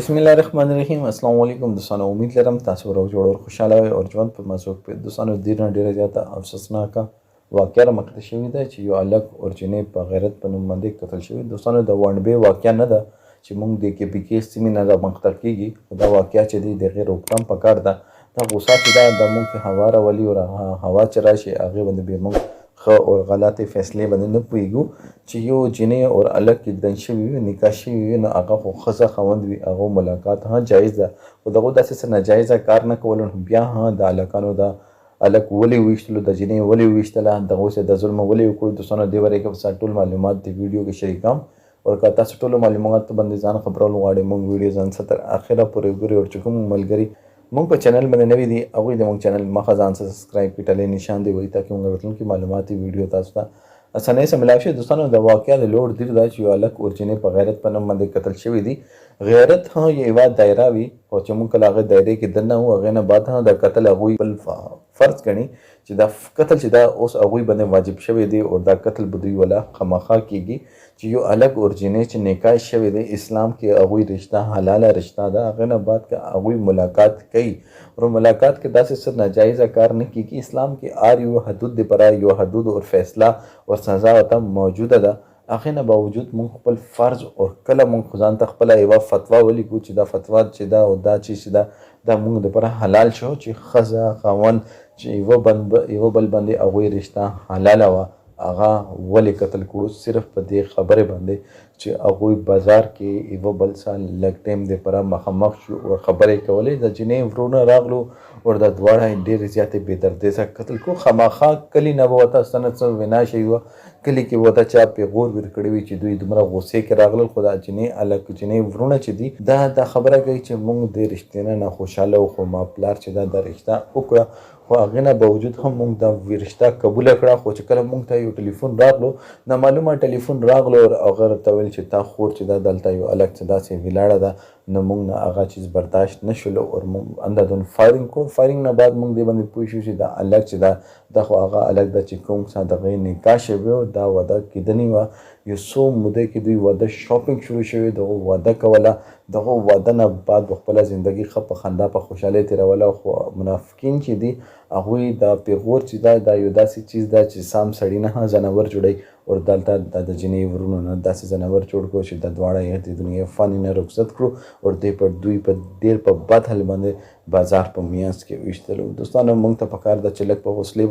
बिस्मिल्लाहिर्रहमानिर्रहीम अस्सलाम वालेकुम दोस्तانو उम्मीद लरम तासु ورو جوړ او خوشاله او ژوند په موضوع په دوستانو ډیره زیاته افسوسناکه واقعه رامخته شوې ده چې یو الګ اورجینې په غیرت په نوم باندې قتل شوی. دوستانو د وانډبې واقعه نه ده چې موږ د کې پی کې سیمې نه رامخته کیږي. دا واقعه چې دی د غیر روکتام پکار ده. دا غوسه چې ده د موږ هوا راولي او هوا چې راشي هغه باندې به موږ ښه او غلطې فیصلې باندې نه پوهېږو چې یو جینۍ او هلک کېږدن شوي وي نکاح شوي وي نو هغه خو ښځه خاوند وي هغه ملاقات ها جایز ده خو د هغو داسې څه ناجایزه کار نه کولو نو بیا ها د هلکانو د هلک ولې وویشتلو د جینۍ ولې وویشتله دغو سره د ظلم ولې وکړو. دوستانو دې باره کې به ټول معلومات د ویډیو کې شریکوم او که تاسو ټولو معلوماتو باندې ځان خبرول غواړئ موږ ویډیو ځان څه تر اخره پورې وګورئ او چې کوم ملګري موږ په چینل باندې نوي دي هغوی د موږ چینل مخه ځان سره سبسکرایب کړي ټلې نشان دی وایي تاکي موږ راتلونکي معلوماتي ویډیو تاسو ته اسانۍ سره ملاو شي. دوستانو د واقعه د لوړ دیر دا چې یو هلک اورجینې په غیرت په نوم باندې قتل شوی دی. غیرت ها یوه دایره وي خو چې موږ کله هغه دایرې کې دننه وو هغې نه بعد هم د قتل هغوی بل فرض ګڼي چې دا قتل چې دا اوس هغوی باندې واجب شوی دی او دا قتل به دوی ولا خامخا کیږي چې یو هلک اورجینې چې نکاح شوی دی اسلام کې هغوی رشته حلاله رشته ده هغې نه بعد که هغوی ملاقات کوي او ملاقات کې داسې څه ناجایزه کار نه کیږي. اسلام کې هر یو حدود دپاره یو حدود او فیصله او سزا ورته موجوده ده. هغې نه باوجود موږ خپل فرض او کله موږ خو ځان ته خپله یوه فتوا ولیکو چې دا فتوا چې ده او دا چیز چې ده دا موږ دپاره حلال شو چې ښځه خاوند چې یوه بل باندې هغوی رشته حلاله وه هغه ولې قتل کړو صرف په دې خبرې باندې چې هغوی بازار کې یوه بل سره لږ ټایم دپاره مخامخ شو او خبرې کولې د جینۍ ورونه راغلو او دا دواړه ډېرې زیاتې بې دردۍ سره قتل کړو. خامخا کلي نه به ورته څه نه څه وینا شوې وه کلي کې ورته چا پیغور ور کړی وي چې دوی دومره غوسې کې راغلل خو دا جینۍ هلک جینۍ ورونه چې دي دا خبره کوي چې موږ د رښتې نه خوشحاله وو خو ما پلار چې دا رشته وکړه خو هغې نه باوجود هم موږ دا رشته قبوله کړه خو چې کله موږ ته یو ټلیفون راغلو نامعلومه ټلیفون راغلو او هغه راته ویل چې تا خور چې دا دلته یو هلک چې داسې ولاړه ده نو موږ نه هغه چیز برداشت نه شولو او موږ اندازون فایرینګ کړو. فایرینګ نه بعد موږ دې باندې پوه شو چې دا هلک چې دا خو هغه هلک ده چې کوم څه دغه نکاح شوی و دا واده کېدنې وه یو څو مودې کې دوی واده شاپینګ شروع شوی دغه واده کوله دغه واده نه بعد به خپله زندګي ښه په خندا په خوشحالۍ تېروله خو منافقین چې دي هغوی دا پیغور چې دا یو داسې چیز ده چې سام سړي نه ځناور جوړوي او دلته د جینۍ ورونو نه داسې ځناور جوړ کړو چې د دواړه یې د دنیا فاني نه رخصت کړو او دوی په ډېر په بد حال باندې بازار په میانځ کې ویشتلو. دوستانو موږ ته پکار ده چې لږ په حوصلې